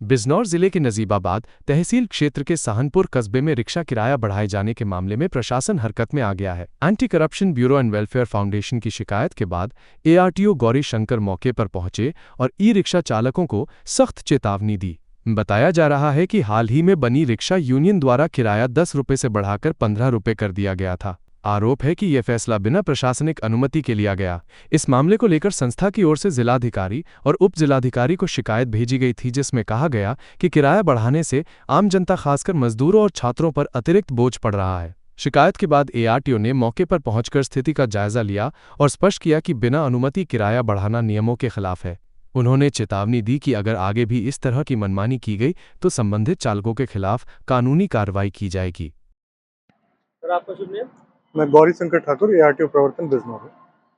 बिजनौर जिले के नजीबाबाद तहसील क्षेत्र के सहानपुर कस्बे में रिक्शा किराया बढ़ाए जाने के मामले में प्रशासन हरकत में आ गया है। Anti corruption bureau and welfare foundation की शिकायत के बाद एआरटीओ गौरी शंकर मौके पर पहुंचे और ई रिक्शा चालकों को सख्त चेतावनी दी। बताया जा रहा है कि हाल ही में बनी रिक्शा यूनियन द्वारा किराया 10 रुपये से बढ़ाकर 15 रुपये कर दिया गया था। आरोप है कि यह फैसला बिना प्रशासनिक अनुमति के लिया गया। इस मामले को लेकर संस्था की ओर से जिलाधिकारी और उप जिलाधिकारी को शिकायत भेजी गई थी, जिसमें कहा गया कि किराया बढ़ाने से आम जनता खासकर मजदूरों और छात्रों पर अतिरिक्त बोझ पड़ रहा है। शिकायत के बाद एआरटीओ ने मौके पर पहुंचकर स्थिति का जायजा लिया और स्पष्ट किया कि बिना अनुमति किराया बढ़ाना नियमों के खिलाफ है। उन्होंने चेतावनी दी कि अगर आगे भी इस तरह की मनमानी की गई तो संबंधित चालकों के खिलाफ कानूनी कार्रवाई की जाएगी। सर, आपका शुभ नाम? मैं गौरी शंकर ठाकुर, एआरटीओ प्रवर्तन बिजनौर हूँ।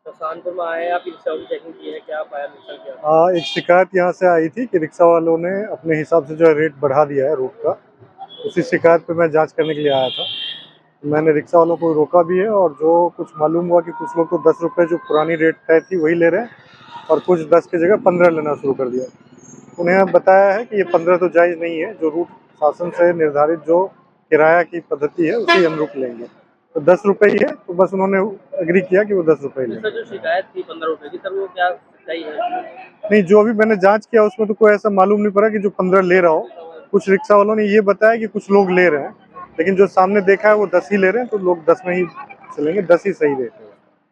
तो कानपुर में आए, आप रिक्शा की चेकिंग की है, क्या पाया नुकसान क्या? एक शिकायत यहाँ से आई थी कि रिक्शा वालों ने अपने हिसाब से जो है रेट बढ़ा दिया है रूट का। उसी शिकायत पे मैं जांच करने के लिए आया था। मैंने रिक्शा वालों को रोका भी है और जो कुछ मालूम हुआ कि कुछ लोग तो 10 रुपये जो पुरानी रेट तय थी वही ले रहे हैं और कुछ 10 की जगह 15 लेना शुरू कर दिया। उन्हें बताया है कि ये 15 तो जायज़ नहीं है, जो रूट शासन से निर्धारित जो किराया की पद्धति है उसी अनुरूप लेंगे। तो 10 रुपये ही है, तो बस उन्होंने एग्री किया कि वो 10 रुपये लें। सर, जो शिकायत थी 15 रुपये की, सर वो क्या सही है? नहीं, जो अभी मैंने जांच किया उसमें तो कोई ऐसा मालूम नहीं पड़ा कि जो 15 ले रहा हो। कुछ रिक्शा वालों ने ये बताया कि कुछ लोग ले रहे हैं, लेकिन जो सामने देखा है वो 10 ही ले रहे हैं, तो लोग 10 में ही चलेंगे, 10 ही सही रहते हैं।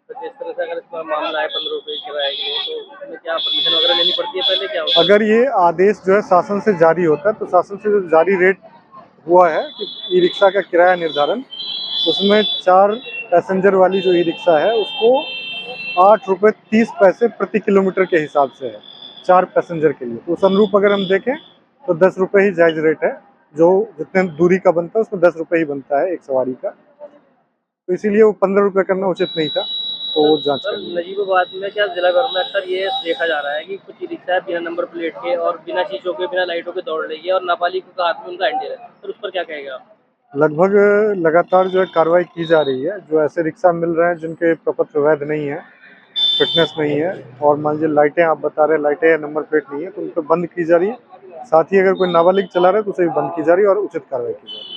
तो जिस तरह से अगर इसका मामला है 15 रुपये किराए के लिए, तो उसमें क्या परमिशन वगैरह लेनी पड़ती है, पहले क्या होता है? अगर ये आदेश जो है शासन से जारी होता है, तो शासन से जो जारी रेट हुआ है कि ई रिक्शा का किराया निर्धारण, उसमें 4 पैसेंजर वाली जो ई रिक्शा है उसको 8 रुपये 30 पैसे प्रति किलोमीटर के हिसाब से है 4 पैसेंजर के लिए। तो उस अनुरूप अगर हम देखें तो 10 रुपये ही जायज़ रेट है। जो जितने दूरी का बनता है उसमें 10 रुपये ही बनता है एक सवारी का, तो इसीलिए वो 15 रुपये करना उचित नहीं था, तो वो जांच कर ली। नजीबाबाद में क्या जिला भर में अक्सर ये देखा जा रहा है कि कुछ ई रिक्शा है बिना नंबर प्लेट के और बिना शीशों के, बिना लाइटों के दौड़ रही है और नाबालिग के हाथ में उनका हैंडल है, तो उस पर क्या कहेगा आप? लगभग लगातार जो है कार्रवाई की जा रही है। जो ऐसे रिक्शा मिल रहे हैं जिनके प्रपत्र वैध नहीं है, फिटनेस नहीं है, और मान लीजिए लाइटें आप बता रहे हैं लाइटें या नंबर प्लेट नहीं है, तो उन पर बंद की जा रही है। साथ ही अगर कोई नाबालिग चला रहा है तो उसे भी बंद की जा रही है और उचित कार्रवाई की जा रही है।